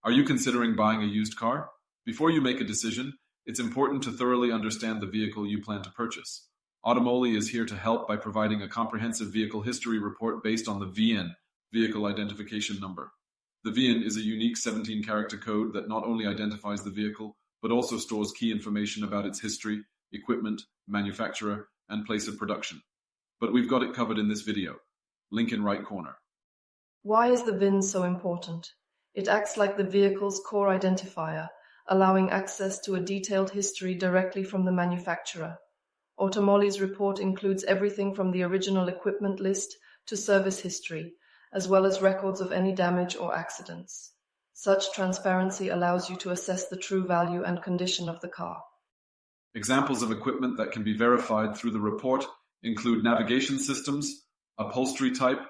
Are you considering buying a used car? Before you make a decision, it's important to thoroughly understand the vehicle you plan to purchase. Automoli is here to help by providing a comprehensive vehicle history report based on the VIN, Vehicle Identification Number. The VIN is a unique 17-character code that not only identifies the vehicle, but also stores key information about its history, equipment, manufacturer, and place of production. But we've got it covered in this video. Link in right corner. Why is the VIN so important? It acts like the vehicle's core identifier, allowing access to a detailed history directly from the manufacturer. Automoli's report includes everything from the original equipment list to service history, as well as records of any damage or accidents. Such transparency allows you to assess the true value and condition of the car. Examples of equipment that can be verified through the report include navigation systems, upholstery type,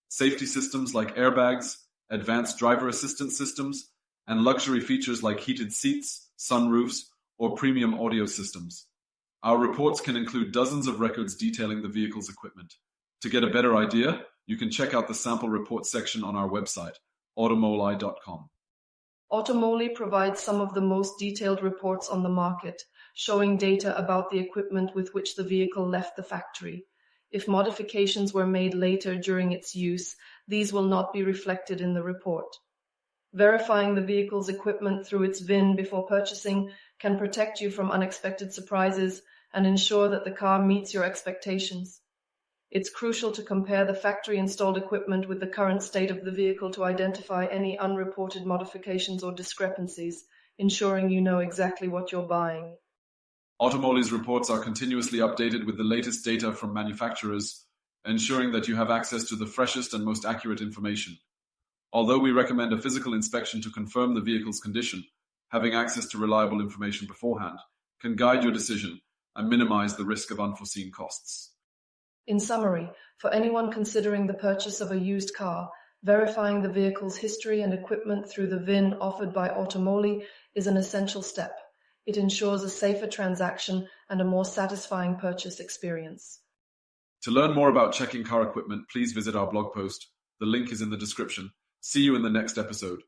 safety systems like airbags, advanced driver assistance systems, and luxury features like heated seats, sunroofs, or premium audio systems. Our reports can include dozens of records detailing the vehicle's equipment. To get a better idea, you can check out the sample report section on our website, automoli.com. Automoli provides some of the most detailed reports on the market, showing data about the equipment with which the vehicle left the factory. If modifications were made later during its use, these will not be reflected in the report. Verifying the vehicle's equipment through its VIN before purchasing can protect you from unexpected surprises and ensure that the car meets your expectations. It's crucial to compare the factory-installed equipment with the current state of the vehicle to identify any unreported modifications or discrepancies, ensuring you know exactly what you're buying. Automoli's reports are continuously updated with the latest data from manufacturers, ensuring that you have access to the freshest and most accurate information. Although we recommend a physical inspection to confirm the vehicle's condition, having access to reliable information beforehand can guide your decision and minimize the risk of unforeseen costs. In summary, for anyone considering the purchase of a used car, verifying the vehicle's history and equipment through the VIN offered by Automoli is an essential step. It ensures a safer transaction and a more satisfying purchase experience. To learn more about checking car equipment, please visit our blog post. The link is in the description. See you in the next episode.